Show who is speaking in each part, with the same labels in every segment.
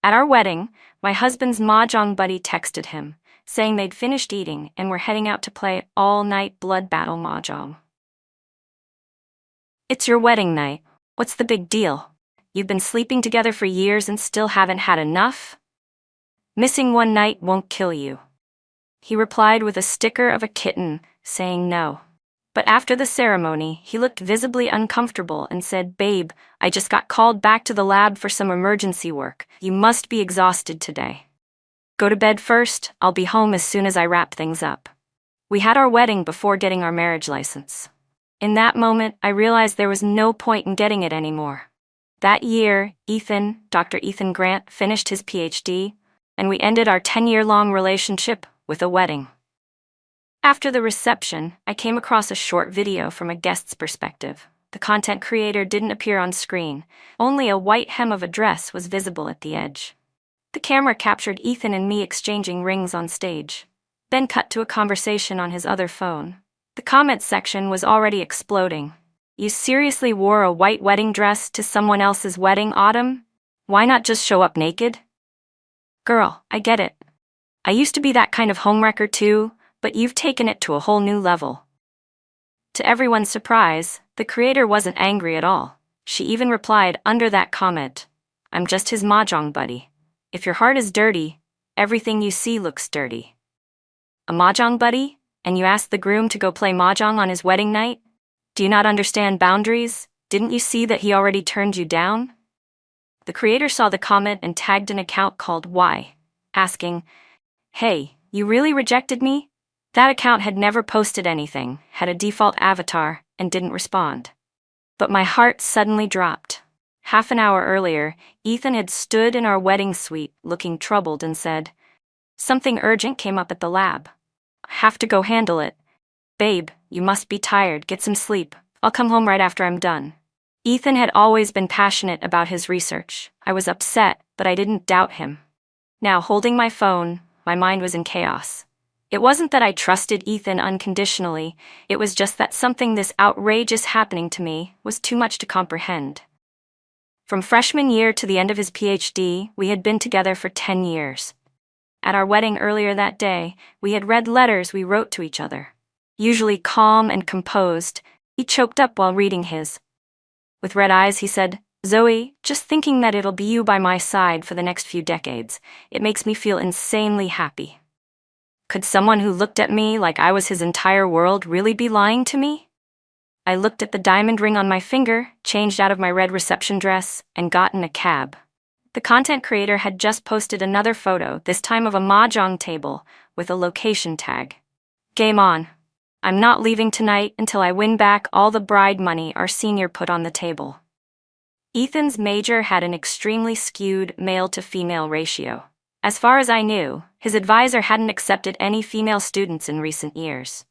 Speaker 1: At our wedding, my husband's mahjong buddy texted him, saying they'd finished eating and were heading out to play all-night blood battle mahjong. It's your wedding night. What's the big deal? You've been sleeping together for years and still haven't had enough? Missing one night won't kill you. He replied with a sticker of a kitten, saying no. But after the ceremony, he looked visibly uncomfortable and said, "Babe, I just got called back to the lab for some emergency work. You must be exhausted today. Go to bed first, I'll be home as soon as I wrap things up." We had our wedding before getting our marriage license. In that moment, I realized there was no point in getting it anymore. That year, Dr. Ethan Grant, finished his PhD, and we ended our 10-year-long relationship with a wedding. After the reception, I came across a short video from a guest's perspective. The content creator didn't appear on screen, only a white hem of a dress was visible at the edge. The camera captured Ethan and me exchanging rings on stage, then cut to a conversation on his other phone. The comments section was already exploding. "You seriously wore a white wedding dress to someone else's wedding, Autumn? Why not just show up naked? Girl, I get it. I used to be that kind of homewrecker too, but you've taken it to a whole new level." To everyone's surprise, the creator wasn't angry at all. She even replied under that comment, "I'm just his mahjong buddy. If your heart is dirty, everything you see looks dirty." A mahjong buddy? And you asked the groom to go play mahjong on his wedding night? Do you not understand boundaries? Didn't you see that he already turned you down? The creator saw the comment and tagged an account called Why, asking, "Hey, you really rejected me?" That account had never posted anything, had a default avatar, and didn't respond. But my heart suddenly dropped. Half an hour earlier, Ethan had stood in our wedding suite, looking troubled, and said, "Something urgent came up at the lab. Have to go handle it. Babe, you must be tired, get some sleep. I'll come home right after I'm done." Ethan had always been passionate about his research. I was upset, but I didn't doubt him. Now, holding my phone, my mind was in chaos. It wasn't that I trusted Ethan unconditionally, it was just that something this outrageous happening to me was too much to comprehend. From freshman year to the end of his PhD, we had been together for 10 years. At our wedding earlier that day, we had read letters we wrote to each other. Usually calm and composed, he choked up while reading his. With red eyes, he said, "Zoe, just thinking that it'll be you by my side for the next few decades, it makes me feel insanely happy." Could someone who looked at me like I was his entire world really be lying to me? I looked at the diamond ring on my finger, changed out of my red reception dress, and got in a cab. The content creator had just posted another photo, this time of a mahjong table, with a location tag. "Game on. I'm not leaving tonight until I win back all the bride money our senior put on the table." Ethan's major had an extremely skewed male-to-female ratio. As far as I knew, his advisor hadn't accepted any female students in recent years.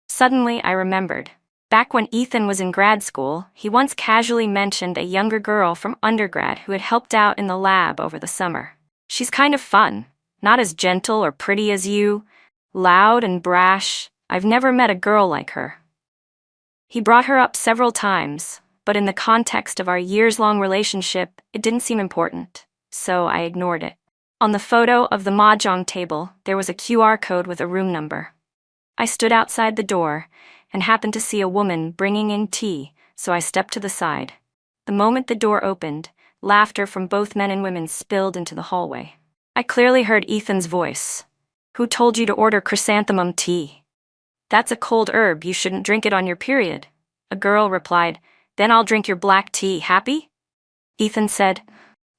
Speaker 1: Suddenly, I remembered. Back when Ethan was in grad school, he once casually mentioned a younger girl from undergrad who had helped out in the lab over the summer. "She's kind of fun, not as gentle or pretty as you, loud and brash. I've never met a girl like her." He brought her up several times, but in the context of our years-long relationship, it didn't seem important, so I ignored it. On the photo of the mahjong table, there was a QR code with a room number. I stood outside the door and happened to see a woman bringing in tea, so I stepped to the side. The moment the door opened, laughter from both men and women spilled into the hallway. I clearly heard Ethan's voice. "Who told you to order chrysanthemum tea? That's a cold herb, you shouldn't drink it on your period." A girl replied, "Then I'll drink your black tea, happy?" Ethan said,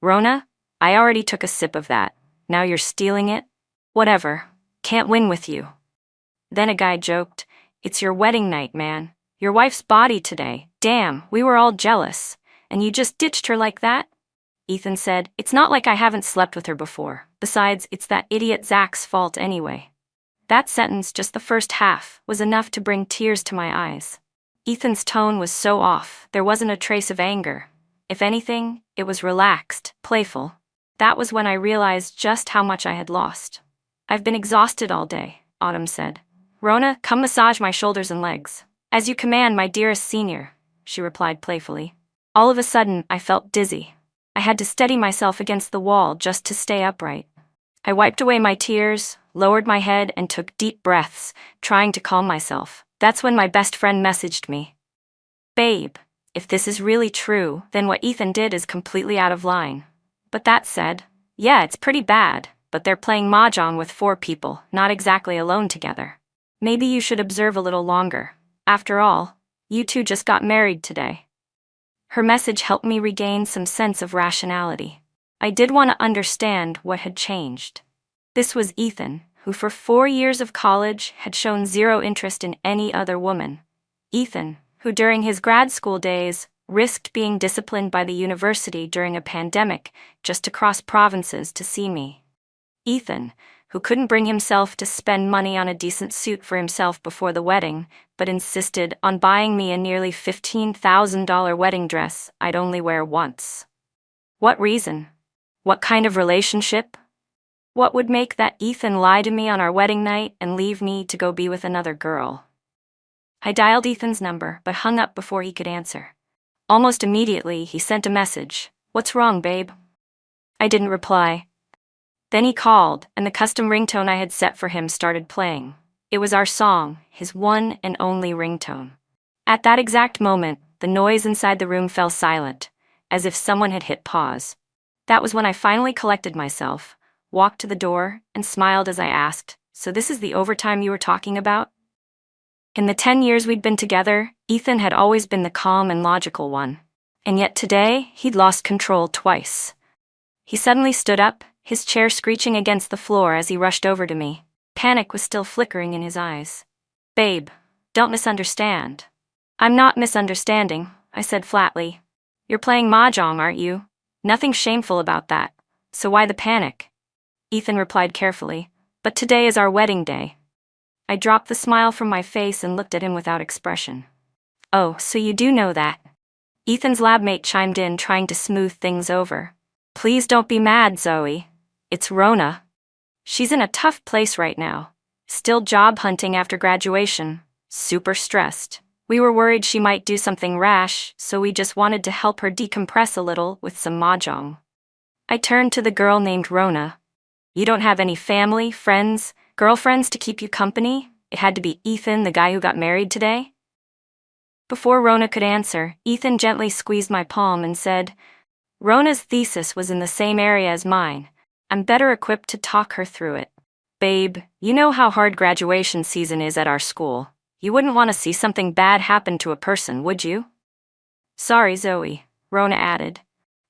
Speaker 1: "Rona, I already took a sip of that. Now you're stealing it? Whatever. Can't win with you." Then a guy joked, "It's your wedding night, man. Your wife's body today. Damn, we were all jealous. And you just ditched her like that?" Ethan said, "It's not like I haven't slept with her before. Besides, it's that idiot Zach's fault anyway." That sentence, just the first half, was enough to bring tears to my eyes. Ethan's tone was so off, there wasn't a trace of anger. If anything, it was relaxed, playful. That was when I realized just how much I had lost. "I've been exhausted all day," Autumn said. "Rona, come massage my shoulders and legs." "As you command, my dearest senior," she replied playfully. All of a sudden, I felt dizzy. I had to steady myself against the wall just to stay upright. I wiped away my tears, lowered my head, and took deep breaths, trying to calm myself. That's when my best friend messaged me. Babe, if this is really true, then what Ethan did is completely out of line. But that said, yeah, it's pretty bad, but they're playing mahjong with 4 people, not exactly alone together. Maybe you should observe a little longer. After all, you two just got married today. Her message helped me regain some sense of rationality. I did want to understand what had changed. This was Ethan, who for 4 years of college had shown zero interest in any other woman. Ethan, who during his grad school days risked being disciplined by the university during a pandemic just to cross provinces to see me. Ethan, who couldn't bring himself to spend money on a decent suit for himself before the wedding, but insisted on buying me a nearly $15,000 wedding dress I'd only wear once. What reason? What kind of relationship? What would make that Ethan lie to me on our wedding night and leave me to go be with another girl? I dialed Ethan's number, but hung up before he could answer. Almost immediately, he sent a message. What's wrong, babe? I didn't reply. Then he called, and the custom ringtone I had set for him started playing. It was our song, his one and only ringtone. At that exact moment, the noise inside the room fell silent, as if someone had hit pause. That was when I finally collected myself, walked to the door, and smiled as I asked, so this is the overtime you were talking about? In the 10 years we'd been together, Ethan had always been the calm and logical one. And yet today, he'd lost control twice. He suddenly stood up, his chair screeching against the floor as he rushed over to me. Panic was still flickering in his eyes. Babe, don't misunderstand. I'm not misunderstanding, I said flatly. You're playing mahjong, aren't you? Nothing shameful about that. So why the panic? Ethan replied carefully, but today is our wedding day. I dropped the smile from my face and looked at him without expression. Oh, so you do know that? Ethan's lab mate chimed in, trying to smooth things over. Please don't be mad, Zoe. It's Rona. She's in a tough place right now. Still job hunting after graduation. Super stressed. We were worried she might do something rash, so we just wanted to help her decompress a little with some mahjong. I turned to the girl named Rona. You don't have any family, friends, girlfriends to keep you company? It had to be Ethan, the guy who got married today? Before Rona could answer, Ethan gently squeezed my palm and said, Rona's thesis was in the same area as mine. I'm better equipped to talk her through it. Babe, you know how hard graduation season is at our school. You wouldn't want to see something bad happen to a person, would you? Sorry, Zoe, Rona added.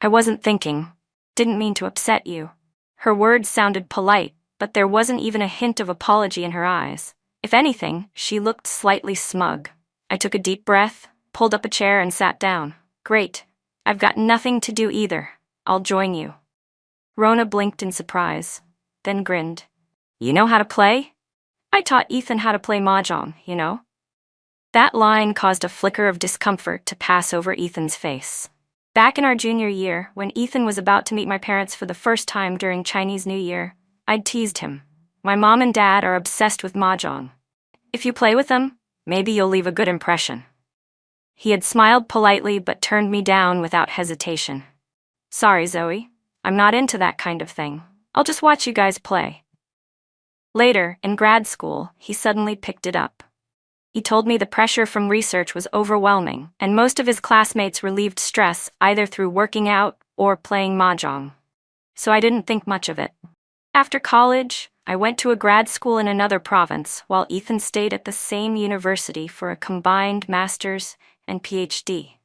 Speaker 1: I wasn't thinking. Didn't mean to upset you. Her words sounded polite, but there wasn't even a hint of apology in her eyes. If anything, she looked slightly smug. I took a deep breath, pulled up a chair, and sat down. Great. I've got nothing to do either. I'll join you. Rona blinked in surprise, then grinned. You know how to play? I taught Ethan how to play mahjong, you know? That line caused a flicker of discomfort to pass over Ethan's face. Back in our junior year, when Ethan was about to meet my parents for the first time during Chinese New Year, I'd teased him. My mom and dad are obsessed with mahjong. If you play with them, maybe you'll leave a good impression. He had smiled politely but turned me down without hesitation. Sorry, Zoe. I'm not into that kind of thing. I'll just watch you guys play. Later, in grad school, he suddenly picked it up. He told me the pressure from research was overwhelming, and most of his classmates relieved stress either through working out or playing mahjong. So I didn't think much of it. After college, I went to a grad school in another province, while Ethan stayed at the same university for a combined master's and PhD.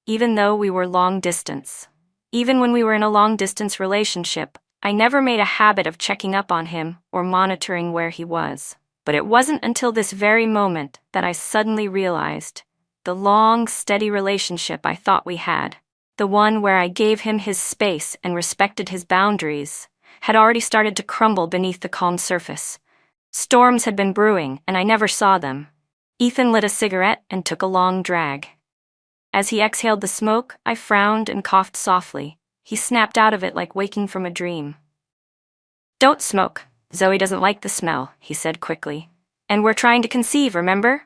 Speaker 1: Even though we were long distance. Even when we were in a long-distance relationship, I never made a habit of checking up on him or monitoring where he was. But it wasn't until this very moment that I suddenly realized the long, steady relationship I thought we had, the one where I gave him his space and respected his boundaries, had already started to crumble beneath the calm surface. Storms had been brewing, and I never saw them. Ethan lit a cigarette and took a long drag. As he exhaled the smoke, I frowned and coughed softly. He snapped out of it like waking from a dream. Don't smoke. Zoe doesn't like the smell, he said quickly. And we're trying to conceive, remember?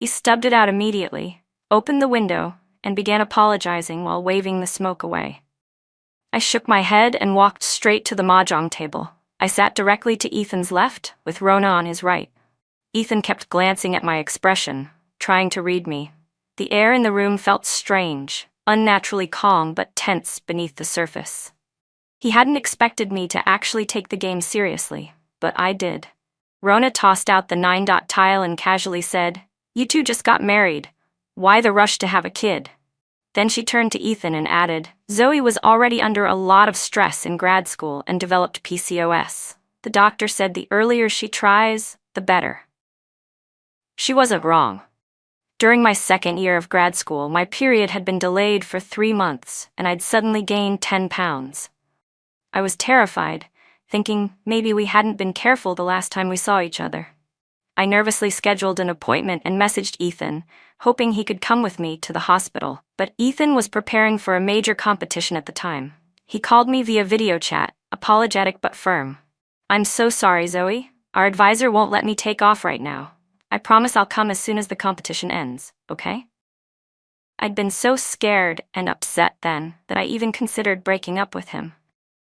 Speaker 1: He stubbed it out immediately, opened the window, and began apologizing while waving the smoke away. I shook my head and walked straight to the mahjong table. I sat directly to Ethan's left, with Rona on his right. Ethan kept glancing at my expression, trying to read me. The air in the room felt strange, unnaturally calm but tense beneath the surface. He hadn't expected me to actually take the game seriously, but I did. Rona tossed out the 9-dot tile and casually said, "You two just got married. Why the rush to have a kid?" Then she turned to Ethan and added, "Zoe was already under a lot of stress in grad school and developed PCOS. The doctor said the earlier she tries, the better." She wasn't wrong. During my second year of grad school, my period had been delayed for 3 months, and I'd suddenly gained 10 pounds. I was terrified, thinking maybe we hadn't been careful the last time we saw each other. I nervously scheduled an appointment and messaged Ethan, hoping he could come with me to the hospital, but Ethan was preparing for a major competition at the time. He called me via video chat, apologetic but firm. "I'm so sorry, Zoe. Our advisor won't let me take off right now. I promise I'll come as soon as the competition ends, okay?" I'd been so scared and upset then that I even considered breaking up with him.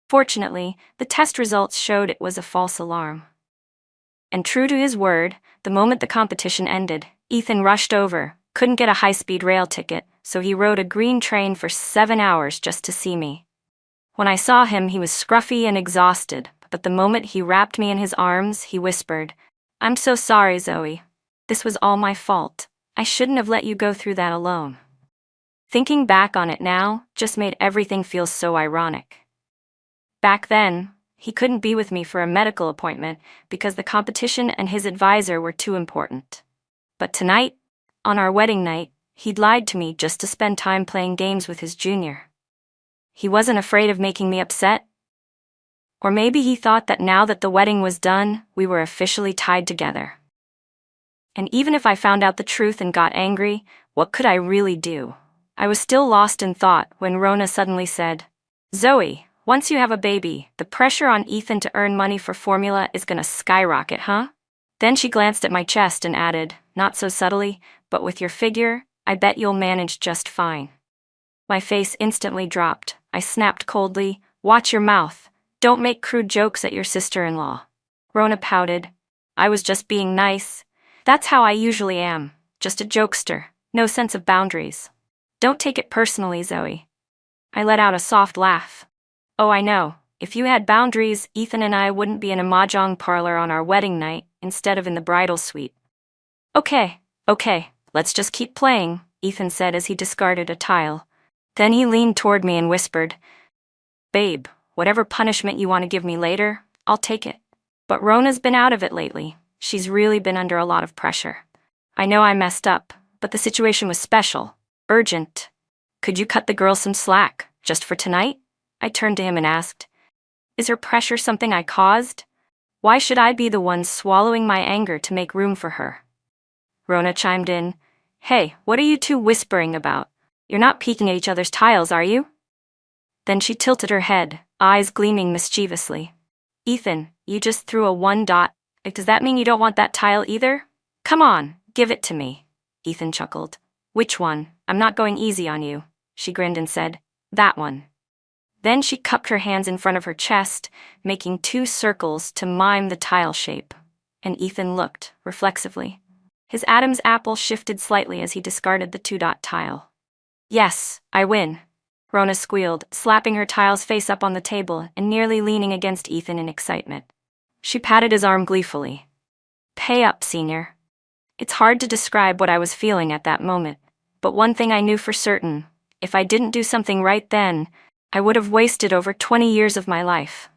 Speaker 1: Fortunately, the test results showed it was a false alarm. And true to his word, the moment the competition ended, Ethan rushed over, couldn't get a high-speed rail ticket, so he rode a green train for 7 hours just to see me. When I saw him, he was scruffy and exhausted, but the moment he wrapped me in his arms, he whispered, "I'm so sorry, Zoe. This was all my fault. I shouldn't have let you go through that alone." Thinking back on it now just made everything feel so ironic. Back then, he couldn't be with me for a medical appointment because the competition and his advisor were too important. But tonight, on our wedding night, he'd lied to me just to spend time playing games with his junior. He wasn't afraid of making me upset. Or maybe he thought that now that the wedding was done, we were officially tied together. And even if I found out the truth and got angry, what could I really do? I was still lost in thought when Rona suddenly said, "Zoe, once you have a baby, the pressure on Ethan to earn money for formula is gonna skyrocket, huh?" Then she glanced at my chest and added, not so subtly, "But with your figure, I bet you'll manage just fine." My face instantly dropped. I snapped coldly, "Watch your mouth. Don't make crude jokes at your sister-in-law." Rona pouted. "I was just being nice. That's how I usually am. Just a jokester. No sense of boundaries. Don't take it personally, Zoe." I let out a soft laugh. "Oh, I know. If you had boundaries, Ethan and I wouldn't be in a mahjong parlor on our wedding night instead of in the bridal suite." Okay, let's just keep playing," Ethan said as he discarded a tile. Then he leaned toward me and whispered, "Babe, whatever punishment you want to give me later, I'll take it. But Rona's been out of it lately. She's really been under a lot of pressure. I know I messed up, but the situation was special, urgent. Could you cut the girl some slack, just for tonight?" I turned to him and asked, "Is her pressure something I caused? Why should I be the one swallowing my anger to make room for her?" Rona chimed in, "Hey, what are you two whispering about? You're not peeking at each other's tiles, are you?" Then she tilted her head, eyes gleaming mischievously. "Ethan, you just threw a 1-dot. Does that mean you don't want that tile either? Come on, give it to me." Ethan chuckled. "Which one? I'm not going easy on you." She grinned and said, "That one." Then she cupped her hands in front of her chest, making 2 circles to mime the tile shape. And Ethan looked, reflexively. His Adam's apple shifted slightly as he discarded the 2-dot tile. "Yes, I win," Rona squealed, slapping her tile's face up on the table and nearly leaning against Ethan in excitement. She patted his arm gleefully. "Pay up, senior." It's hard to describe what I was feeling at that moment, but one thing I knew for certain, if I didn't do something right then, I would have wasted over 20 years of my life.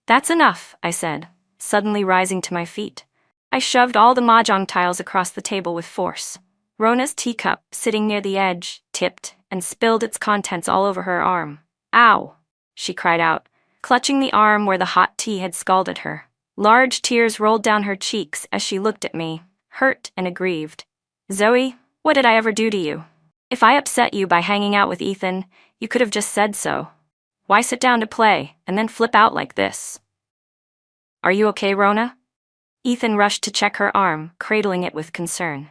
Speaker 1: "That's enough," I said, suddenly rising to my feet. I shoved all the mahjong tiles across the table with force. Rona's teacup, sitting near the edge, tipped and spilled its contents all over her arm. "Ow!" she cried out, clutching the arm where the hot tea had scalded her. Large tears rolled down her cheeks as she looked at me, hurt and aggrieved. "Zoe, what did I ever do to you? If I upset you by hanging out with Ethan, you could have just said so. Why sit down to play and then flip out like this?" "Are you okay, Rona?" Ethan rushed to check her arm, cradling it with concern.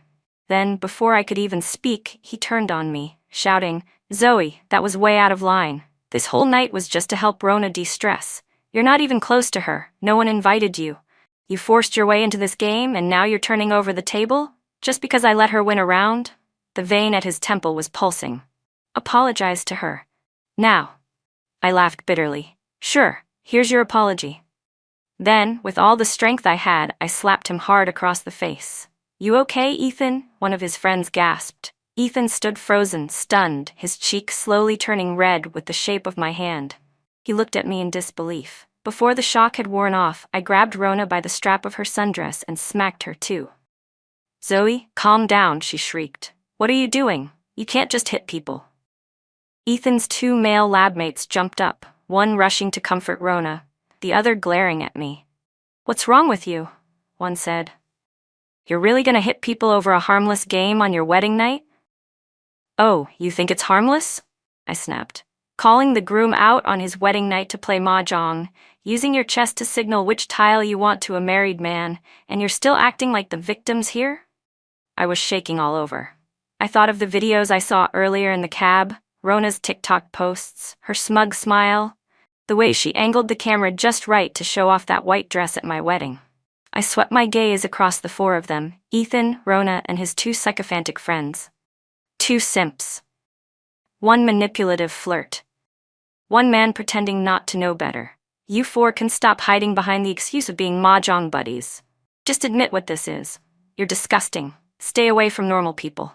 Speaker 1: Then, before I could even speak, he turned on me, shouting, "Zoe, that was way out of line. This whole night was just to help Rona de-stress. You're not even close to her. No one invited you. You forced your way into this game, and now you're turning over the table? Just because I let her win a round? The vein at his temple was pulsing. Apologize to her. Now. I laughed bitterly. Sure, here's your apology. Then, with all the strength I had, I slapped him hard across the face. You okay, Ethan? One of his friends gasped. Ethan stood frozen, stunned, his cheek slowly turning red with the shape of my hand. He looked at me in disbelief. Before the shock had worn off, I grabbed Rona by the strap of her sundress and smacked her too. Zoe, calm down, she shrieked. What are you doing? You can't just hit people. Ethan's two male lab mates jumped up, one rushing to comfort Rona, the other glaring at me. What's wrong with you? One said. You're really gonna hit people over a harmless game on your wedding night? Oh, you think it's harmless? I snapped. Calling the groom out on his wedding night to play mahjong, using your chest to signal which tile you want to a married man, and you're still acting like the victims here? I was shaking all over. I thought of the videos I saw earlier in the cab, Rona's TikTok posts, her smug smile, the way she angled the camera just right to show off that white dress at my wedding. I swept my gaze across the four of them, Ethan, Rona, and his two sycophantic friends. Two simps. One manipulative flirt. One man pretending not to know better. You four can stop hiding behind the excuse of being mahjong buddies. Just admit what this is. You're disgusting. Stay away from normal people.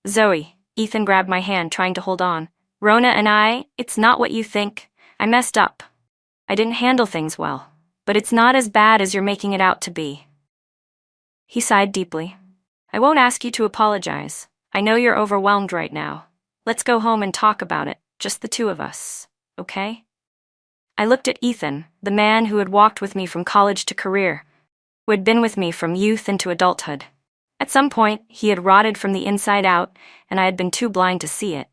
Speaker 1: Zoe, Ethan grabbed my hand, trying to hold on. Rona and it's not what you think. I messed up. I didn't handle things well. But it's not as bad as you're making it out to be. He sighed deeply. I won't ask you to apologize. I know you're overwhelmed right now. Let's go home and talk about it, just the two of us, okay? I looked at Ethan, the man who had walked with me from college to career, who had been with me from youth into adulthood. At some point, he had rotted from the inside out, and I had been too blind to see it.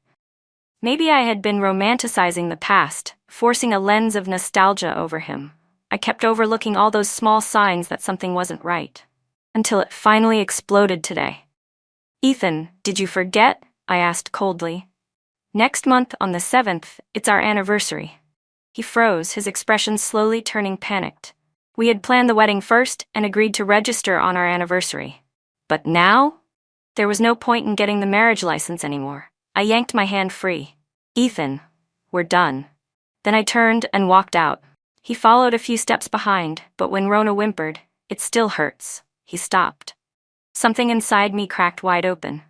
Speaker 1: Maybe I had been romanticizing the past, forcing a lens of nostalgia over him. I kept overlooking all those small signs that something wasn't right. Until it finally exploded today. Ethan, did you forget? I asked coldly. Next month, on the 7th, it's our anniversary. He froze, his expression slowly turning panicked. We had planned the wedding first and agreed to register on our anniversary. But now? There was no point in getting the marriage license anymore. I yanked my hand free. Ethan, we're done. Then I turned and walked out. He followed a few steps behind, but when Rona whimpered, "It still hurts," he stopped. Something inside me cracked wide open.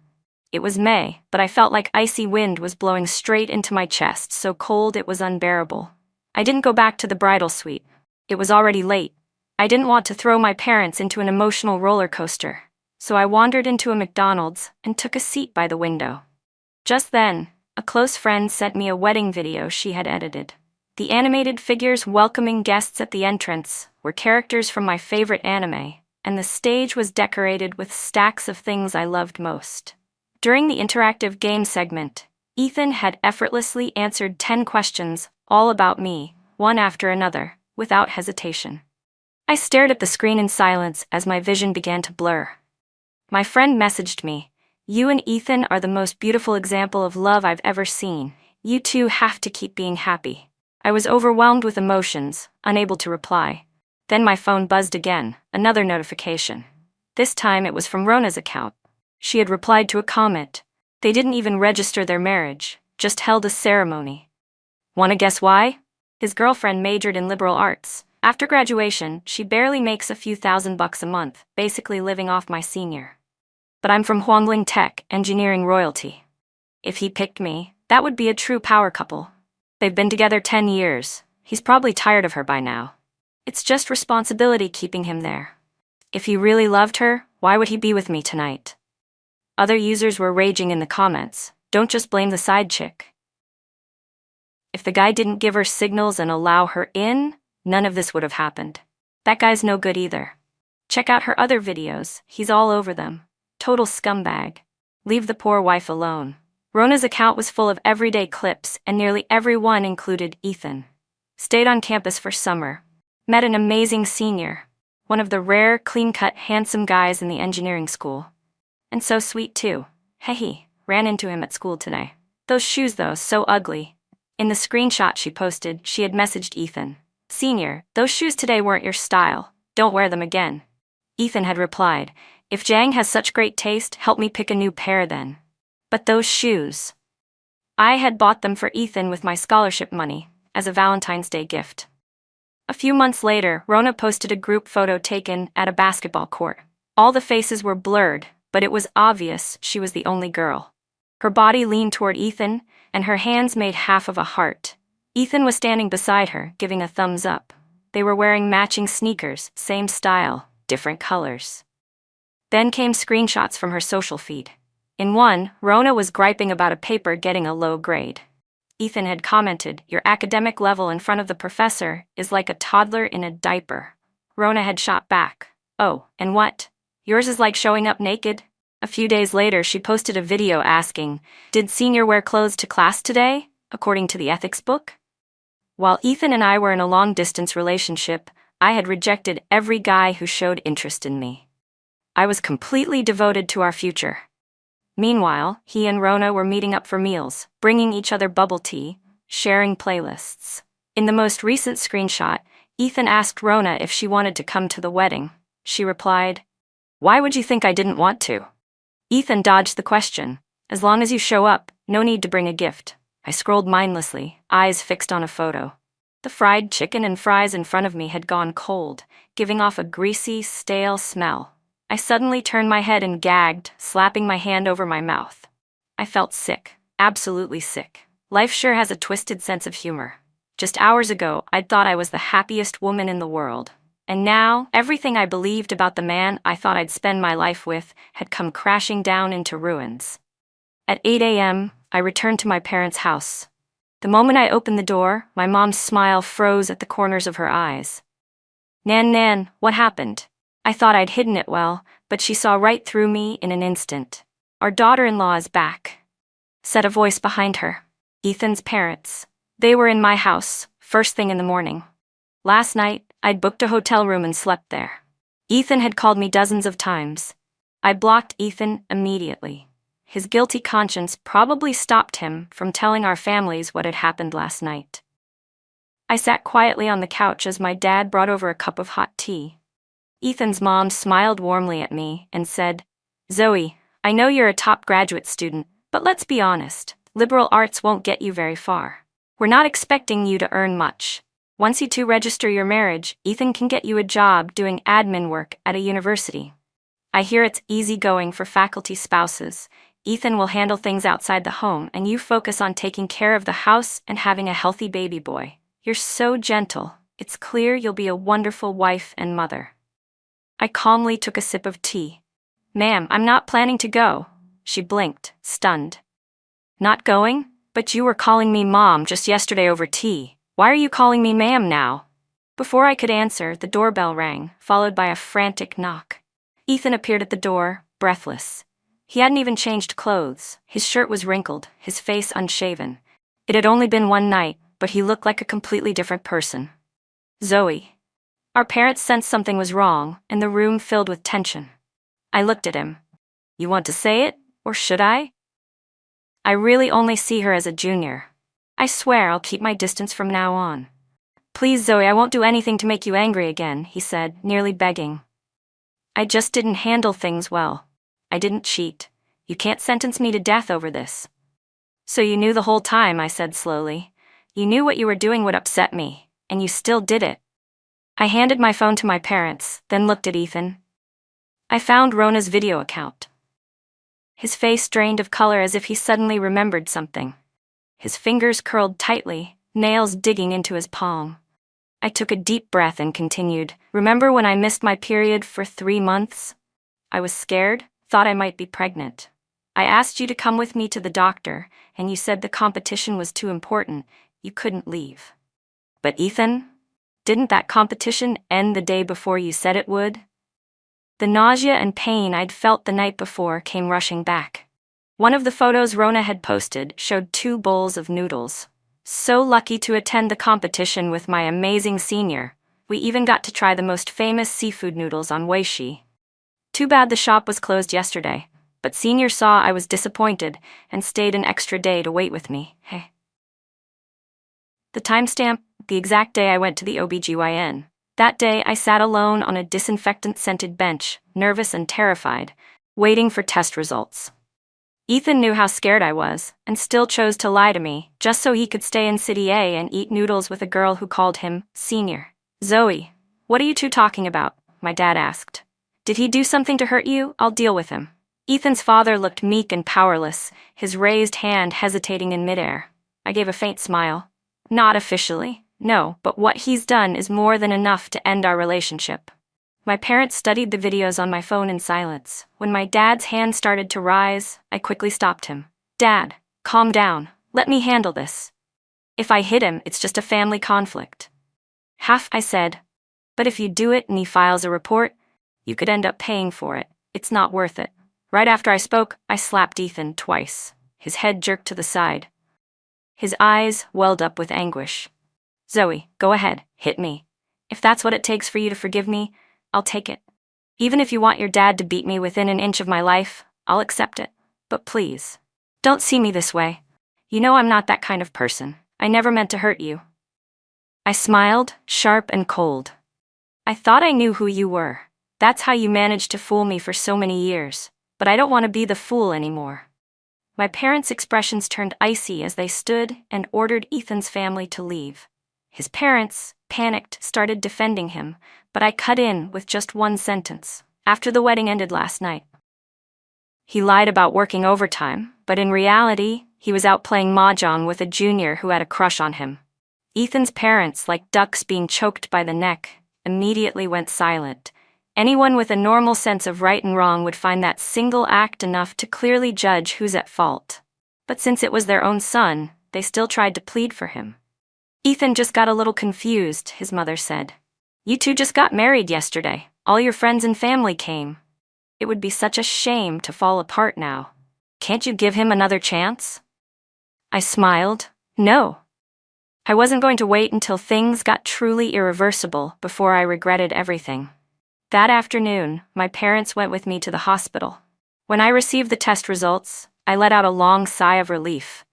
Speaker 1: It was May, but I felt like icy wind was blowing straight into my chest, so cold it was unbearable. I didn't go back to the bridal suite. It was already late. I didn't want to throw my parents into an emotional roller coaster, so I wandered into a McDonald's and took a seat by the window. Just then, a close friend sent me a wedding video she had edited. The animated figures welcoming guests at the entrance were characters from my favorite anime, and the stage was decorated with stacks of things I loved most. During the interactive game segment, Ethan had effortlessly answered 10 questions, all about me, one after another, without hesitation. I stared at the screen in silence as my vision began to blur. My friend messaged me, "You and Ethan are the most beautiful example of love I've ever seen. You two have to keep being happy." I was overwhelmed with emotions, unable to reply. Then my phone buzzed again, another notification. This time it was from Rona's account. She had replied to a comment. They didn't even register their marriage, just held a ceremony. Wanna guess why? His girlfriend majored in liberal arts. After graduation, she barely makes a few $1,000 a month, basically living off my senior. But I'm from Huangling Tech, engineering royalty. If he picked me, that would be a true power couple. They've been together 10 years. He's probably tired of her by now. It's just responsibility keeping him there. If he really loved her, why would he be with me tonight? Other users were raging in the comments. Don't just blame the side chick. If the guy didn't give her signals and allow her in, none of this would have happened. That guy's no good either. Check out her other videos, he's all over them. Total scumbag. Leave the poor wife alone. Rona's account was full of everyday clips, and nearly every one included Ethan. Stayed on campus for summer. Met an amazing senior. One of the rare, clean-cut, handsome guys in the engineering school. And so sweet too. Hey, ran into him at school today. Those shoes though, so ugly. In the screenshot she posted, she had messaged Ethan. "Senior, those shoes today weren't your style. Don't wear them again." Ethan had replied, "If Jang has such great taste, help me pick a new pair then." But those shoes. I had bought them for Ethan with my scholarship money, as a Valentine's Day gift. A few months later, Rona posted a group photo taken at a basketball court. All the faces were blurred, but it was obvious she was the only girl. Her body leaned toward Ethan, and her hands made half of a heart. Ethan was standing beside her, giving a thumbs up. They were wearing matching sneakers, same style, different colors. Then came screenshots from her social feed. In one, Rona was griping about a paper getting a low grade. Ethan had commented, "Your academic level in front of the professor is like a toddler in a diaper." Rona had shot back, "Oh, and what? Yours is like showing up naked?" A few days later, she posted a video asking, "Did senior wear clothes to class today, according to the ethics book?" While Ethan and I were in a long-distance relationship, I had rejected every guy who showed interest in me. I was completely devoted to our future. Meanwhile, he and Rona were meeting up for meals, bringing each other bubble tea, sharing playlists. In the most recent screenshot, Ethan asked Rona if she wanted to come to the wedding. She replied, "Why would you think I didn't want to?" Ethan dodged the question. "As long as you show up, no need to bring a gift." I scrolled mindlessly, eyes fixed on a photo. The fried chicken and fries in front of me had gone cold, giving off a greasy, stale smell. I suddenly turned my head and gagged, slapping my hand over my mouth. I felt sick, absolutely sick. Life sure has a twisted sense of humor. Just hours ago, I'd thought I was the happiest woman in the world. And now, everything I believed about the man I thought I'd spend my life with had come crashing down into ruins. At 8 a.m., I returned to my parents' house. The moment I opened the door, my mom's smile froze at the corners of her eyes. Nan, what happened?" I thought I'd hidden it well, but she saw right through me in an instant. "Our daughter-in-law is back," said a voice behind her. Ethan's parents. They were in my house, first thing in the morning. Last night, I'd booked a hotel room and slept there. Ethan had called me dozens of times. I blocked Ethan immediately. His guilty conscience probably stopped him from telling our families what had happened last night. I sat quietly on the couch as my dad brought over a cup of hot tea. Ethan's mom smiled warmly at me and said, "Zoe, I know you're a top graduate student, but let's be honest, liberal arts won't get you very far. We're not expecting you to earn much. Once you two register your marriage, Ethan can get you a job doing admin work at a university. I hear it's easygoing for faculty spouses. Ethan will handle things outside the home, and you focus on taking care of the house and having a healthy baby boy. You're so gentle. It's clear you'll be a wonderful wife and mother." I calmly took a sip of tea. "Ma'am, I'm not planning to go." She blinked, stunned. "Not going? But you were calling me mom just yesterday over tea. Why are you calling me ma'am now?" Before I could answer, the doorbell rang, followed by a frantic knock. Ethan appeared at the door, breathless. He hadn't even changed clothes. His shirt was wrinkled, his face unshaven. It had only been one night, but he looked like a completely different person. "Zoe." Our parents sensed something was wrong, and the room filled with tension. I looked at him. "You want to say it, or should I?" "I really only see her as a junior. I swear I'll keep my distance from now on." "Please, Zoe, I won't do anything to make you angry again," he said, nearly begging. "I just didn't handle things well. I didn't cheat. You can't sentence me to death over this." "So you knew the whole time," I said slowly. "You knew what you were doing would upset me, and you still did it." I handed my phone to my parents, then looked at Ethan. I found Rona's video account. His face drained of color as if he suddenly remembered something. His fingers curled tightly, nails digging into his palm. I took a deep breath and continued, "Remember when I missed my period for 3 months? I was scared, thought I might be pregnant. I asked you to come with me to the doctor, and you said the competition was too important, you couldn't leave. But Ethan, didn't that competition end the day before you said it would?" The nausea and pain I'd felt the night before came rushing back. One of the photos Rona had posted showed 2 bowls of noodles. So lucky to attend the competition with my amazing senior. We even got to try the most famous seafood noodles on Weishi. Too bad the shop was closed yesterday, but senior saw I was disappointed and stayed an extra day to wait with me. Hey. The timestamp, the exact day I went to the OBGYN. That day, I sat alone on a disinfectant-scented bench, nervous and terrified, waiting for test results. Ethan knew how scared I was, and still chose to lie to me, just so he could stay in City A and eat noodles with a girl who called him Senior. Zoe, what are you two talking about? My dad asked. Did he do something to hurt you? I'll deal with him. Ethan's father looked meek and powerless, his raised hand hesitating in midair. I gave a faint smile. Not officially, no, but what he's done is more than enough to end our relationship. My parents studied the videos on my phone in silence. When my dad's hand started to rise, I quickly stopped him. Dad, calm down. Let me handle this. If I hit him, it's just a family conflict. Half, I said. But if you do it and he files a report, you could end up paying for it. It's not worth it. Right after I spoke, I slapped Ethan twice. His head jerked to the side. His eyes welled up with anguish. Zoe, go ahead, hit me. If that's what it takes for you to forgive me, I'll take it. Even if you want your dad to beat me within an inch of my life, I'll accept it. But please, don't see me this way. You know I'm not that kind of person. I never meant to hurt you. I smiled, sharp and cold. I thought I knew who you were. That's how you managed to fool me for so many years. But I don't want to be the fool anymore. My parents' expressions turned icy as they stood and ordered Ethan's family to leave. His parents, panicked, started defending him, but I cut in with just one sentence. After the wedding ended last night. He lied about working overtime, but in reality, he was out playing mahjong with a junior who had a crush on him. Ethan's parents, like ducks being choked by the neck, immediately went silent. Anyone with a normal sense of right and wrong would find that single act enough to clearly judge who's at fault. But since it was their own son, they still tried to plead for him. Ethan just got a little confused, his mother said. You two just got married yesterday. All your friends and family came. It would be such a shame to fall apart now. Can't you give him another chance? I smiled. No. I wasn't going to wait until things got truly irreversible before I regretted everything. That afternoon, my parents went with me to the hospital. When I received the test results, I let out a long sigh of relief.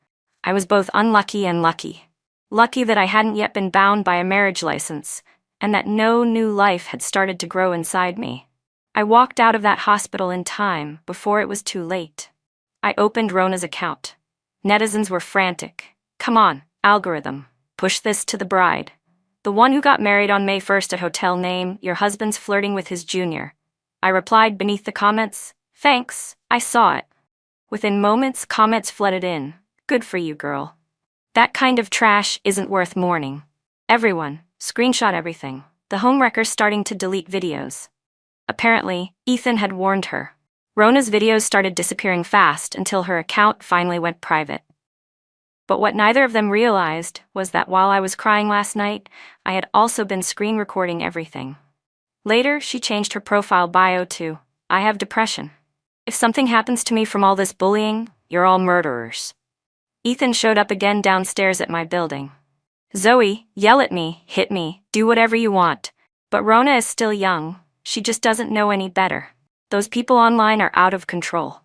Speaker 1: I was both unlucky and lucky. Lucky that I hadn't yet been bound by a marriage license, and that no new life had started to grow inside me. I walked out of that hospital in time before it was too late. I opened Rona's account. Netizens were frantic. Come on, algorithm. Push this to the bride. The one who got married on May 1st at hotel name, your husband's flirting with his junior. I replied beneath the comments, thanks, I saw it. Within moments, comments flooded in. Good for you, girl. That kind of trash isn't worth mourning. Everyone, screenshot everything. The homewrecker's starting to delete videos. Apparently, Ethan had warned her. Rona's videos started disappearing fast until her account finally went private. But what neither of them realized was that while I was crying last night, I had also been screen recording everything. Later, she changed her profile bio to, I have depression. If something happens to me from all this bullying, you're all murderers. Ethan showed up again downstairs at my building. Zoe, yell at me, hit me, do whatever you want. But Rona is still young. She just doesn't know any better. Those people online are out of control.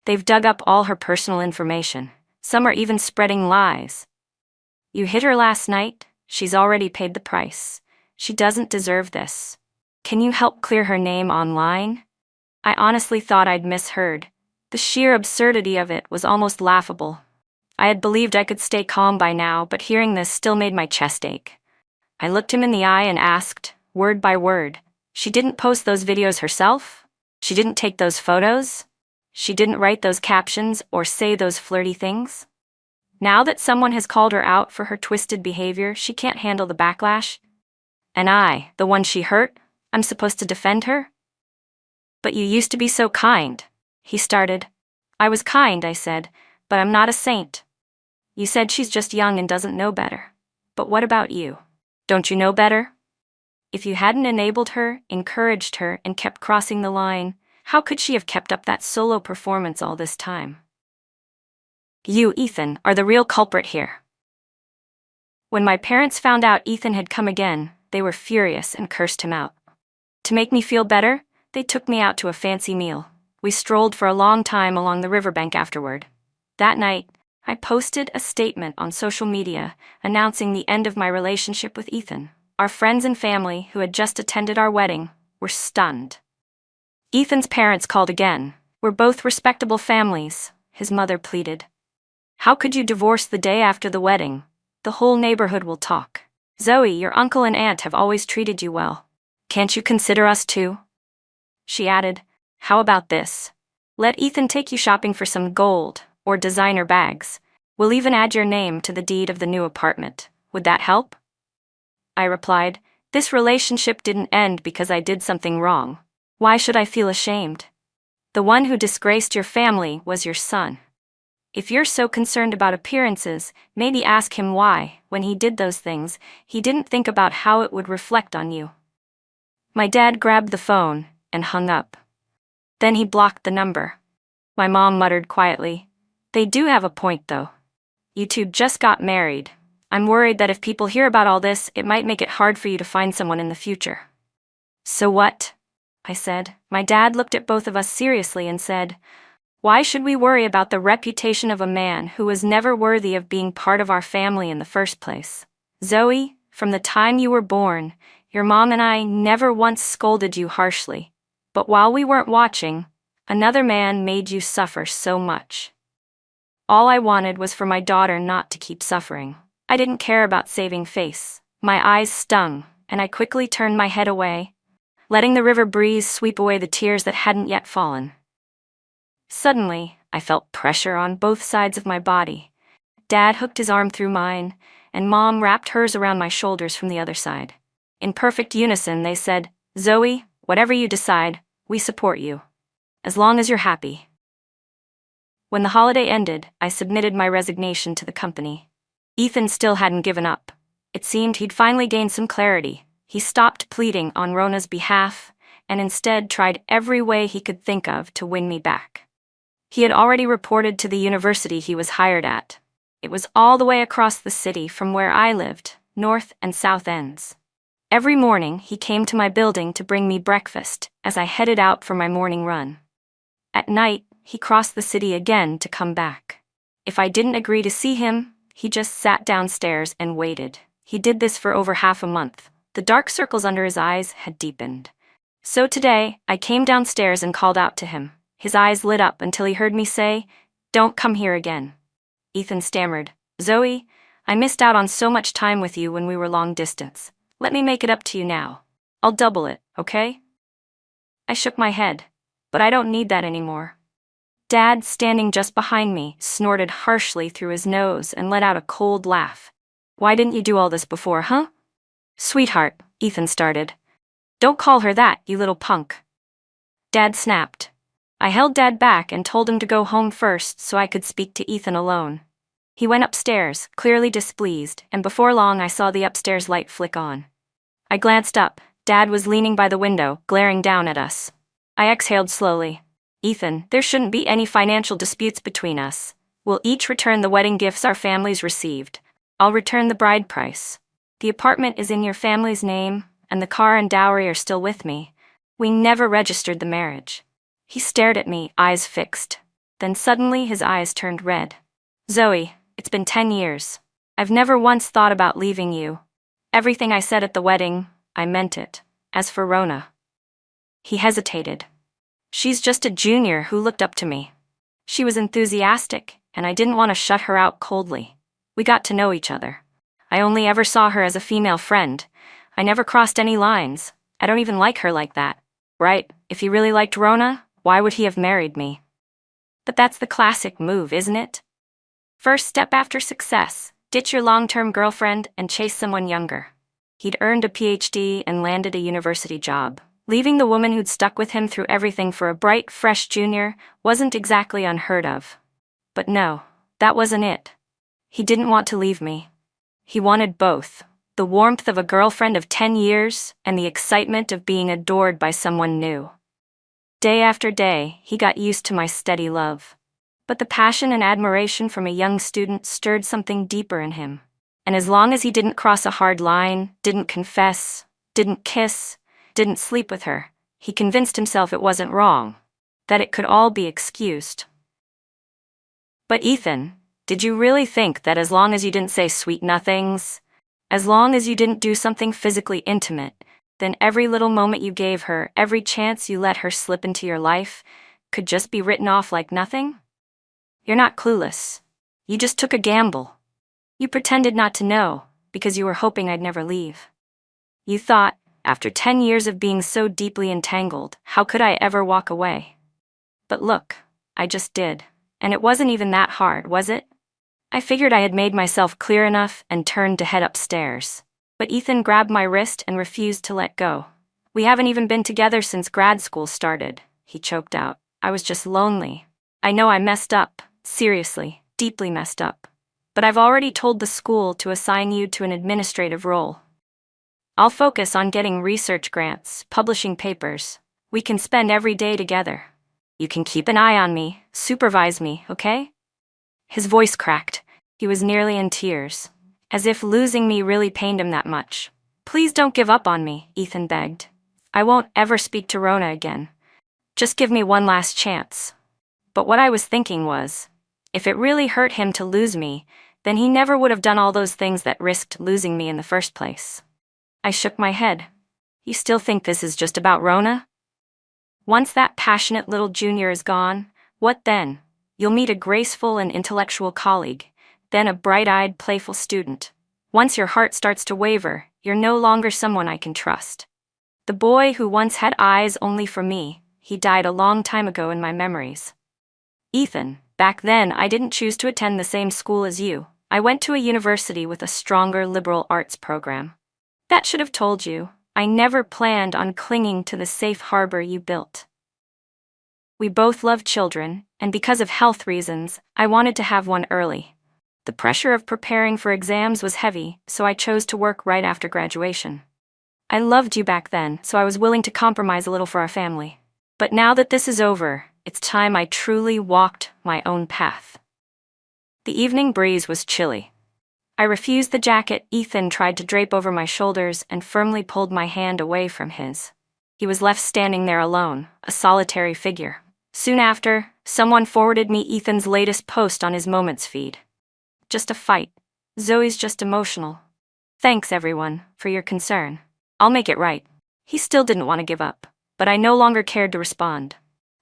Speaker 1: They've dug up all her personal information. Some are even spreading lies. You hit her last night, she's already paid the price. She doesn't deserve this. Can you help clear her name online? I honestly thought I'd misheard. The sheer absurdity of it was almost laughable. I had believed I could stay calm by now, but hearing this still made my chest ache. I looked him in the eye and asked, word by word, she didn't post those videos herself? She didn't take those photos? She didn't write those captions or say those flirty things? Now that someone has called her out for her twisted behavior, she can't handle the backlash? And I, the one she hurt, I'm supposed to defend her? But you used to be so kind, he started. I was kind, I said, but I'm not a saint. You said she's just young and doesn't know better. But what about you? Don't you know better? If you hadn't enabled her, encouraged her, and kept crossing the line, how could she have kept up that solo performance all this time? You, Ethan, are the real culprit here. When my parents found out Ethan had come again, they were furious and cursed him out. To make me feel better, they took me out to a fancy meal. We strolled for a long time along the riverbank afterward. That night, I posted a statement on social media announcing the end of my relationship with Ethan. Our friends and family, who had just attended our wedding, were stunned. Ethan's parents called again. "We're both respectable families," his mother pleaded. "How could you divorce the day after the wedding? The whole neighborhood will talk. Zoe, your uncle and aunt have always treated you well. Can't you consider us too?" She added, "How about this? Let Ethan take you shopping for some gold or designer bags. We'll even add your name to the deed of the new apartment. Would that help?" I replied, "This relationship didn't end because I did something wrong. Why should I feel ashamed? The one who disgraced your family was your son. If you're so concerned about appearances, maybe ask him why, when he did those things, he didn't think about how it would reflect on you." My dad grabbed the phone and hung up. Then he blocked the number. My mom muttered quietly, "They do have a point though. You two just got married. I'm worried that if people hear about all this, it might make it hard for you to find someone in the future." "So what?" I said. My dad looked at both of us seriously and said, "Why should we worry about the reputation of a man who was never worthy of being part of our family in the first place? Zoe, from the time you were born, your mom and I never once scolded you harshly. But while we weren't watching, another man made you suffer so much. All I wanted was for my daughter not to keep suffering. I didn't care about saving face. My eyes stung, and I quickly turned my head away, letting the river breeze sweep away the tears that hadn't yet fallen. Suddenly, I felt pressure on both sides of my body. Dad hooked his arm through mine, and Mom wrapped hers around my shoulders from the other side. In perfect unison, they said, "Zoe, whatever you decide, we support you. As long as you're happy." When the holiday ended, I submitted my resignation to the company. Ethan still hadn't given up. It seemed he'd finally gained some clarity. He stopped pleading on Rona's behalf, and instead tried every way he could think of to win me back. He had already reported to the university he was hired at. It was all the way across the city from where I lived, north and south ends. Every morning, he came to my building to bring me breakfast as I headed out for my morning run. At night, he crossed the city again to come back. If I didn't agree to see him, he just sat downstairs and waited. He did this for over half a month. The dark circles under his eyes had deepened. So today, I came downstairs and called out to him. His eyes lit up until he heard me say, "Don't come here again." Ethan stammered, "Zoe, I missed out on so much time with you when we were long distance. Let me make it up to you now. I'll double it, okay?" I shook my head, but I don't need that anymore. Dad, standing just behind me, snorted harshly through his nose and let out a cold laugh. "Why didn't you do all this before, huh?" "Sweetheart," Ethan started. "Don't call her that, you little punk." Dad snapped. I held Dad back and told him to go home first so I could speak to Ethan alone. He went upstairs, clearly displeased, and before long I saw the upstairs light flick on. I glanced up. Dad was leaning by the window, glaring down at us. I exhaled slowly. "Ethan, there shouldn't be any financial disputes between us. We'll each return the wedding gifts our families received. I'll return the bride price. The apartment is in your family's name, and the car and dowry are still with me. We never registered the marriage." He stared at me, eyes fixed. Then suddenly his eyes turned red. "Zoe, it's been 10 years. I've never once thought about leaving you. Everything I said at the wedding, I meant it. As for Rona..." He hesitated. "She's just a junior who looked up to me. She was enthusiastic, and I didn't want to shut her out coldly. We got to know each other. I only ever saw her as a female friend. I never crossed any lines. I don't even like her like that. Right, if he really liked Rona, why would he have married me? But that's the classic move, isn't it? First step after success, ditch your long-term girlfriend and chase someone younger." He'd earned a PhD and landed a university job. Leaving the woman who'd stuck with him through everything for a bright, fresh junior wasn't exactly unheard of. But no, that wasn't it. He didn't want to leave me. He wanted both. The warmth of a girlfriend of 10 years and the excitement of being adored by someone new. Day after day, he got used to my steady love. But the passion and admiration from a young student stirred something deeper in him. And as long as he didn't cross a hard line, didn't confess, didn't kiss, didn't sleep with her, he convinced himself it wasn't wrong, that it could all be excused. But Ethan, Did you really think that as long as you didn't say sweet nothings, as long as you didn't do something physically intimate, then every little moment you gave her, every chance you let her slip into your life, could just be written off like nothing? You're not clueless. You just took a gamble. You pretended not to know, because you were hoping I'd never leave. You thought, after 10 years of being so deeply entangled, how could I ever walk away? But look, I just did. And it wasn't even that hard, was it? I figured I had made myself clear enough and turned to head upstairs. But Ethan grabbed my wrist and refused to let go. We haven't even been together since grad school started, he choked out. I was just lonely. I know I messed up, seriously, deeply messed up. But I've already told the school to assign you to an administrative role. I'll focus on getting research grants, publishing papers. We can spend every day together. You can keep an eye on me, supervise me, okay? His voice cracked. He was nearly in tears, as if losing me really pained him that much. Please don't give up on me, Ethan begged. I won't ever speak to Rona again. Just give me one last chance. But what I was thinking was, if it really hurt him to lose me, then he never would have done all those things that risked losing me in the first place. I shook my head. You still think this is just about Rona? Once that passionate little junior is gone, what then? You'll meet a graceful and intellectual colleague, then a bright-eyed, playful student. Once your heart starts to waver, you're no longer someone I can trust. The boy who once had eyes only for me, he died a long time ago in my memories. Ethan, back then I didn't choose to attend the same school as you. I went to a university with a stronger liberal arts program. That should have told you. I never planned on clinging to the safe harbor you built. We both love children, and because of health reasons, I wanted to have one early. The pressure of preparing for exams was heavy, so I chose to work right after graduation. I loved you back then, so I was willing to compromise a little for our family. But now that this is over, it's time I truly walked my own path. The evening breeze was chilly. I refused the jacket Ethan tried to drape over my shoulders and firmly pulled my hand away from his. He was left standing there alone, a solitary figure. Soon after, someone forwarded me Ethan's latest post on his Moments feed. Just a fight. Zoe's just emotional. Thanks, everyone, for your concern. I'll make it right. He still didn't want to give up, but I no longer cared to respond.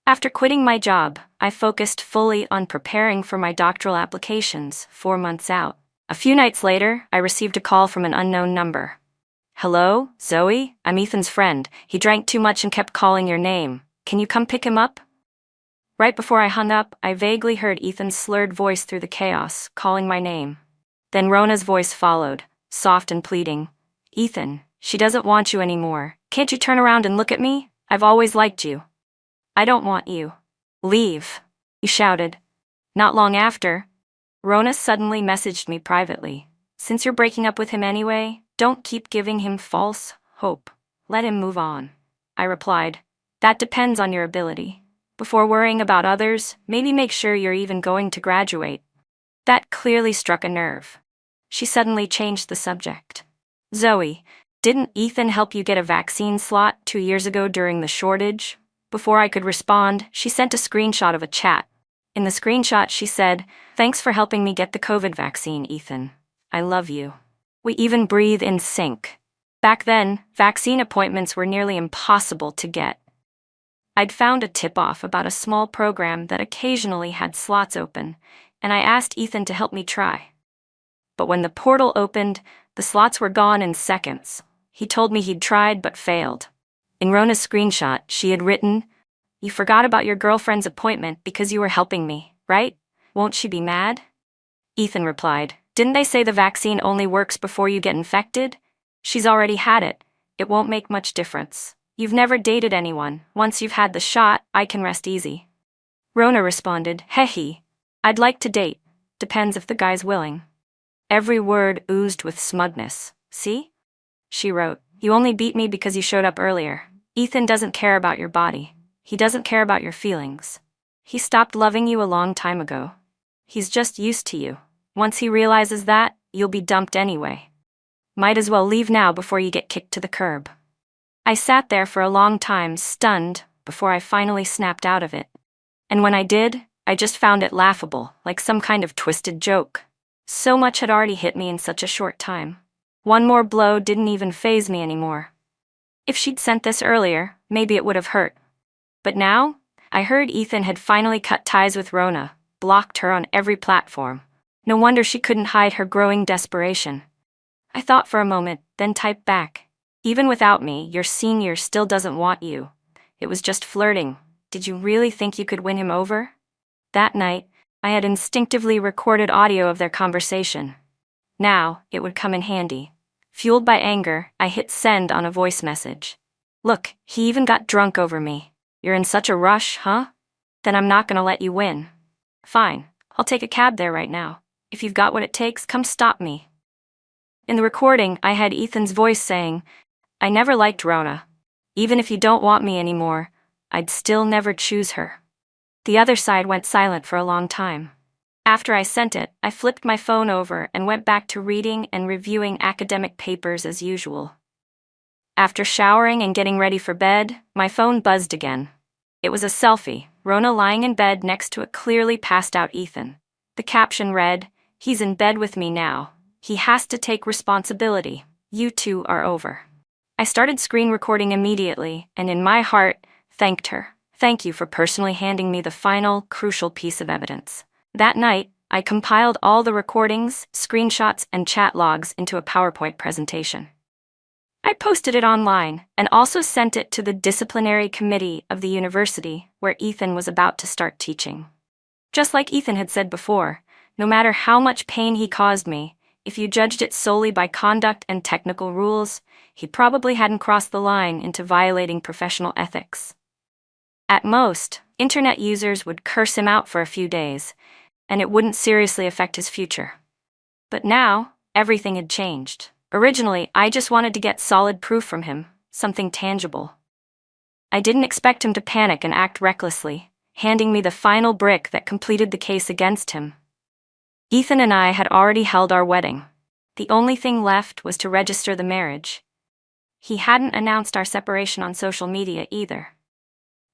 Speaker 1: After quitting my job, I focused fully on preparing for my doctoral applications 4 months out. A few nights later, I received a call from an unknown number. Hello, Zoe? I'm Ethan's friend. He drank too much and kept calling your name. Can you come pick him up? Right before I hung up, I vaguely heard Ethan's slurred voice through the chaos, calling my name. Then Rona's voice followed, soft and pleading. Ethan, she doesn't want you anymore. Can't you turn around and look at me? I've always liked you. I don't want you. Leave, he shouted. Not long after, Rona suddenly messaged me privately. Since you're breaking up with him anyway, don't keep giving him false hope. Let him move on. I replied, that depends on your ability. Before worrying about others, maybe make sure you're even going to graduate. That clearly struck a nerve. She suddenly changed the subject. Zoe, didn't Ethan help you get a vaccine slot 2 years ago during the shortage? Before I could respond, she sent a screenshot of a chat. In the screenshot, she said, thanks for helping me get the COVID vaccine, Ethan. I love you. We even breathe in sync. Back then, vaccine appointments were nearly impossible to get. I'd found a tip-off about a small program that occasionally had slots open, and I asked Ethan to help me try. But when the portal opened, the slots were gone in seconds. He told me he'd tried but failed. In Rona's screenshot, she had written, you forgot about your girlfriend's appointment because you were helping me, right? Won't she be mad? Ethan replied, didn't they say the vaccine only works before you get infected? She's already had it. It won't make much difference. You've never dated anyone. Once you've had the shot, I can rest easy. Rona responded, heh, I'd like to date. Depends if the guy's willing. Every word oozed with smugness. See? She wrote, you only beat me because you showed up earlier. Ethan doesn't care about your body. He doesn't care about your feelings. He stopped loving you a long time ago. He's just used to you. Once he realizes that, you'll be dumped anyway. Might as well leave now before you get kicked to the curb. I sat there for a long time, stunned, before I finally snapped out of it. And when I did, I just found it laughable, like some kind of twisted joke. So much had already hit me in such a short time. One more blow didn't even faze me anymore. If she'd sent this earlier, maybe it would have hurt. But now, I heard Ethan had finally cut ties with Rona, blocked her on every platform. No wonder she couldn't hide her growing desperation. I thought for a moment, then typed back. Even without me, your senior still doesn't want you. It was just flirting. Did you really think you could win him over? That night, I had instinctively recorded audio of their conversation. Now, it would come in handy. Fueled by anger, I hit send on a voice message. Look, he even got drunk over me. You're in such a rush, huh? Then I'm not gonna let you win. Fine, I'll take a cab there right now. If you've got what it takes, come stop me. In the recording, I had Ethan's voice saying, I never liked Rona. Even if you don't want me anymore, I'd still never choose her. The other side went silent for a long time. After I sent it, I flipped my phone over and went back to reading and reviewing academic papers as usual. After showering and getting ready for bed, my phone buzzed again. It was a selfie, Rona lying in bed next to a clearly passed out Ethan. The caption read, "He's in bed with me now. He has to take responsibility. You two are over." I started screen recording immediately, and in my heart, thanked her. Thank you for personally handing me the final, crucial piece of evidence. That night, I compiled all the recordings, screenshots, and chat logs into a PowerPoint presentation. I posted it online and also sent it to the disciplinary committee of the university where Ethan was about to start teaching. Just like Ethan had said before, no matter how much pain he caused me, if you judged it solely by conduct and technical rules, he probably hadn't crossed the line into violating professional ethics. At most, internet users would curse him out for a few days, and it wouldn't seriously affect his future. But now, everything had changed. Originally, I just wanted to get solid proof from him, something tangible. I didn't expect him to panic and act recklessly, handing me the final brick that completed the case against him. Ethan and I had already held our wedding. The only thing left was to register the marriage. He hadn't announced our separation on social media either.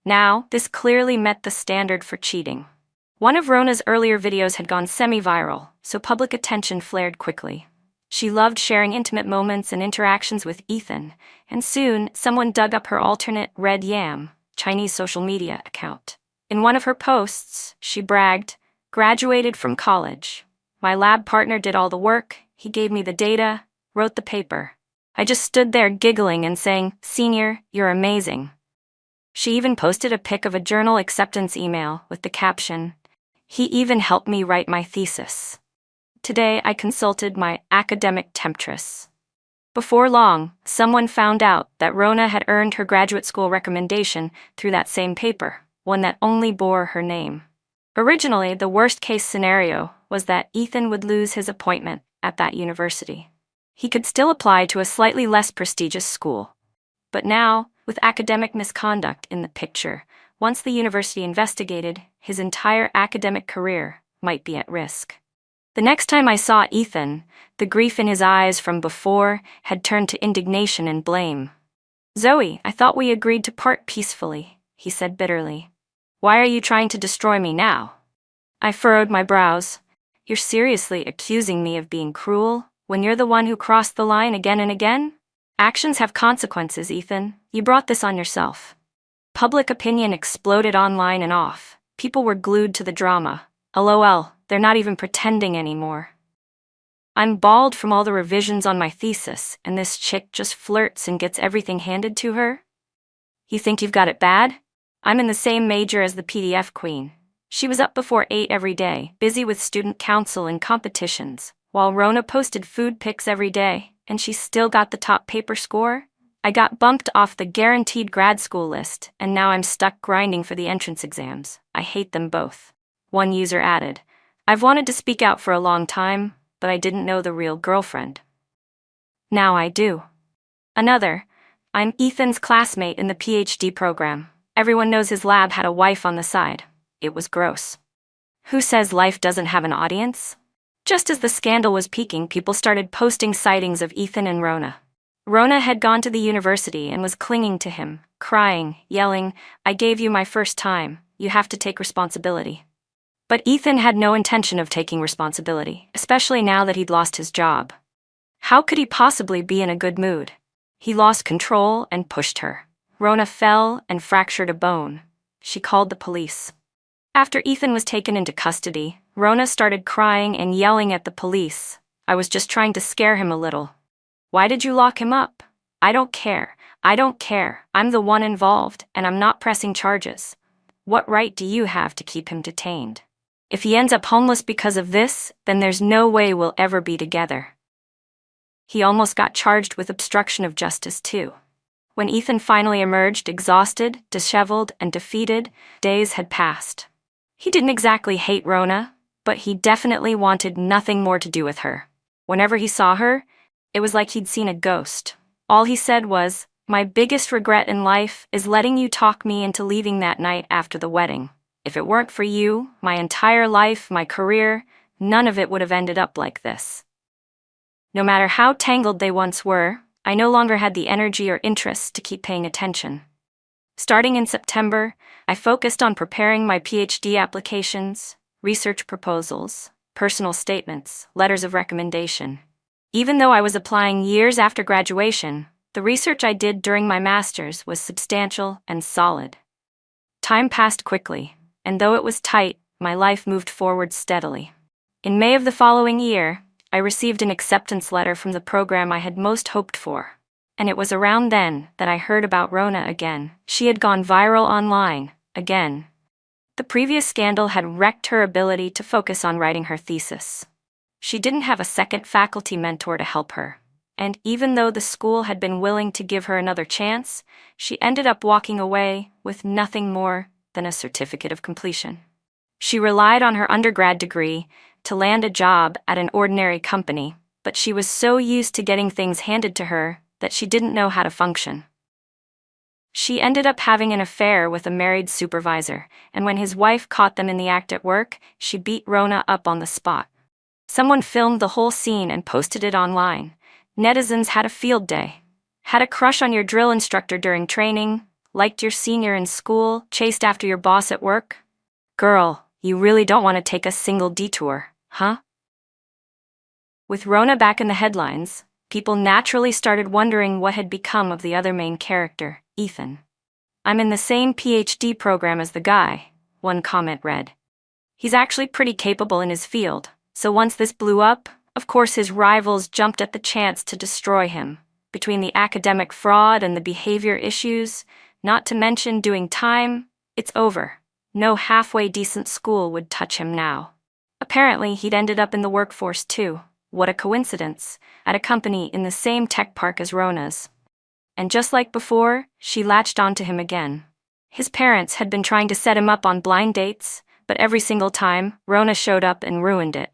Speaker 1: Now, this clearly met the standard for cheating. One of Rona's earlier videos had gone semi-viral, so public attention flared quickly. She loved sharing intimate moments and interactions with Ethan, and soon someone dug up her alternate Red Yam, Chinese social media account. In one of her posts, she bragged, "Graduated from college. My lab partner did all the work, he gave me the data, wrote the paper. I just stood there giggling and saying, 'Senior, you're amazing.'" She even posted a pic of a journal acceptance email with the caption, "He even helped me write my thesis." Today, I consulted my academic temptress. Before long, someone found out that Rona had earned her graduate school recommendation through that same paper, one that only bore her name. Originally, the worst-case scenario was that Ethan would lose his appointment at that university. He could still apply to a slightly less prestigious school. But now, with academic misconduct in the picture, once the university investigated, his entire academic career might be at risk. The next time I saw Ethan, the grief in his eyes from before had turned to indignation and blame. "Zoe, I thought we agreed to part peacefully," he said bitterly. "Why are you trying to destroy me now?" I furrowed my brows. "You're seriously accusing me of being cruel, when you're the one who crossed the line again and again? Actions have consequences, Ethan. You brought this on yourself." Public opinion exploded online and off. People were glued to the drama. LOL, they're not even pretending anymore. I'm bald from all the revisions on my thesis, and this chick just flirts and gets everything handed to her? You think you've got it bad? I'm in the same major as the PDF queen. She was up before 8 every day, busy with student council and competitions, while Rona posted food pics every day, and she still got the top paper score? I got bumped off the guaranteed grad school list, and now I'm stuck grinding for the entrance exams. I hate them both. One user added, "I've wanted to speak out for a long time, but I didn't know the real girlfriend. Now I do." Another, "I'm Ethan's classmate in the PhD program. Everyone knows his lab had a wife on the side. It was gross." Who says life doesn't have an audience? Just as the scandal was peaking, people started posting sightings of Ethan and Rona. Rona had gone to the university and was clinging to him, crying, yelling, "I gave you my first time, you have to take responsibility." But Ethan had no intention of taking responsibility, especially now that he'd lost his job. How could he possibly be in a good mood? He lost control and pushed her. Rona fell and fractured a bone. She called the police. After Ethan was taken into custody, Rona started crying and yelling at the police. "I was just trying to scare him a little." "Why did you lock him up?" "I don't care. I don't care. I'm the one involved, and I'm not pressing charges." "What right do you have to keep him detained? If he ends up homeless because of this, then there's no way we'll ever be together." He almost got charged with obstruction of justice too. When Ethan finally emerged, exhausted, disheveled, and defeated, days had passed. He didn't exactly hate Rona, but he definitely wanted nothing more to do with her. Whenever he saw her, it was like he'd seen a ghost. All he said was, "My biggest regret in life is letting you talk me into leaving that night after the wedding. If it weren't for you, my entire life, my career, none of it would have ended up like this." No matter how tangled they once were, I no longer had the energy or interest to keep paying attention. Starting in September, I focused on preparing my PhD applications, research proposals, personal statements, letters of recommendation. Even though I was applying years after graduation, the research I did during my master's was substantial and solid. Time passed quickly, and though it was tight, my life moved forward steadily. In May of the following year, I received an acceptance letter from the program I had most hoped for. And it was around then that I heard about Rona again. She had gone viral online, again. The previous scandal had wrecked her ability to focus on writing her thesis. She didn't have a second faculty mentor to help her. And even though the school had been willing to give her another chance, she ended up walking away with nothing more than a certificate of completion. She relied on her undergrad degree to land a job at an ordinary company, but she was so used to getting things handed to her that she didn't know how to function. She ended up having an affair with a married supervisor, and when his wife caught them in the act at work, she beat Rona up on the spot. Someone filmed the whole scene and posted it online. Netizens had a field day. Had a crush on your drill instructor during training, liked your senior in school, chased after your boss at work. Girl, you really don't want to take a single detour, huh? With Rona back in the headlines, people naturally started wondering what had become of the other main character, Ethan. "I'm in the same PhD program as the guy," one comment read. "He's actually pretty capable in his field, so once this blew up, of course his rivals jumped at the chance to destroy him. Between the academic fraud and the behavior issues, not to mention doing time, it's over. No halfway decent school would touch him now." Apparently, he'd ended up in the workforce too. What a coincidence, at a company in the same tech park as Rona's. And just like before, she latched onto him again. His parents had been trying to set him up on blind dates, but every single time, Rona showed up and ruined it.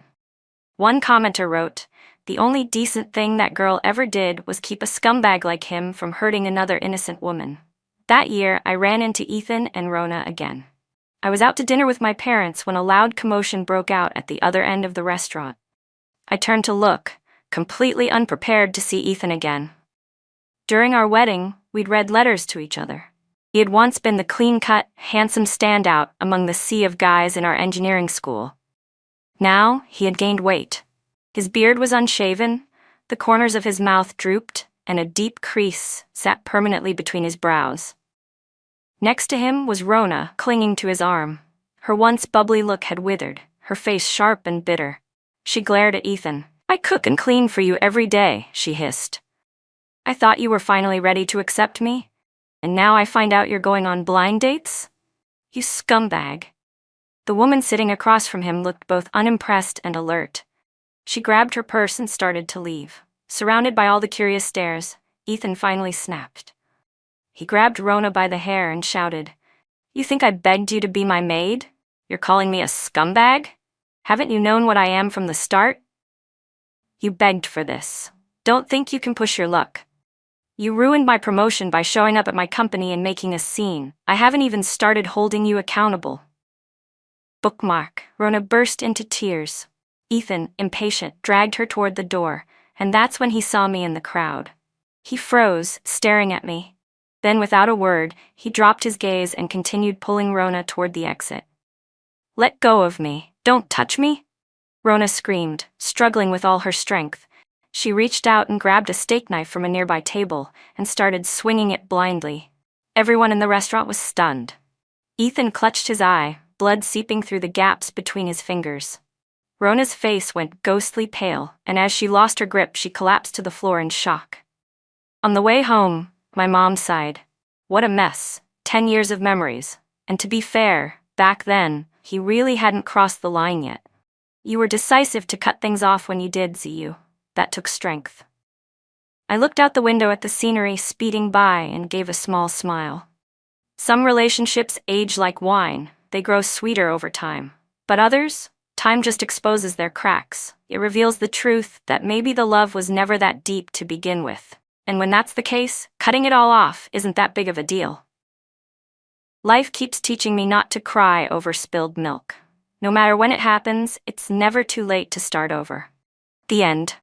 Speaker 1: One commenter wrote, "The only decent thing that girl ever did was keep a scumbag like him from hurting another innocent woman." That year, I ran into Ethan and Rona again. I was out to dinner with my parents when a loud commotion broke out at the other end of the restaurant. I turned to look, completely unprepared to see Ethan again. During our wedding, we'd read letters to each other. He had once been the clean-cut, handsome standout among the sea of guys in our engineering school. Now, he had gained weight. His beard was unshaven, the corners of his mouth drooped, and a deep crease sat permanently between his brows. Next to him was Rona, clinging to his arm. Her once bubbly look had withered, her face sharp and bitter. She glared at Ethan. "I cook and clean for you every day," she hissed. "I thought you were finally ready to accept me, and now I find out you're going on blind dates? You scumbag." The woman sitting across from him looked both unimpressed and alert. She grabbed her purse and started to leave. Surrounded by all the curious stares, Ethan finally snapped. He grabbed Rona by the hair and shouted, "You think I begged you to be my maid? You're calling me a scumbag? Haven't you known what I am from the start? You begged for this. Don't think you can push your luck. You ruined my promotion by showing up at my company and making a scene. I haven't even started holding you accountable." Bookmark. Rona burst into tears. Ethan, impatient, dragged her toward the door, and that's when he saw me in the crowd. He froze, staring at me. Then, without a word, he dropped his gaze and continued pulling Rona toward the exit. Let go of me. Don't touch me. Rona screamed, struggling with all her strength. She reached out and grabbed a steak knife from a nearby table and started swinging it blindly. Everyone in the restaurant was stunned. Ethan clutched his eye, blood seeping through the gaps between his fingers. Rona's face went ghostly pale, and as she lost her grip, she collapsed to the floor in shock. On the way home, my mom sighed. What a mess. 10 years of memories. And to be fair, back then, he really hadn't crossed the line yet. You were decisive to cut things off when you did, Ziyu. That took strength. I looked out the window at the scenery speeding by and gave a small smile. Some relationships age like wine. They grow sweeter over time. But others? Time just exposes their cracks. It reveals the truth that maybe the love was never that deep to begin with. And when that's the case, cutting it all off isn't that big of a deal. Life keeps teaching me not to cry over spilled milk. No matter when it happens, it's never too late to start over. The end.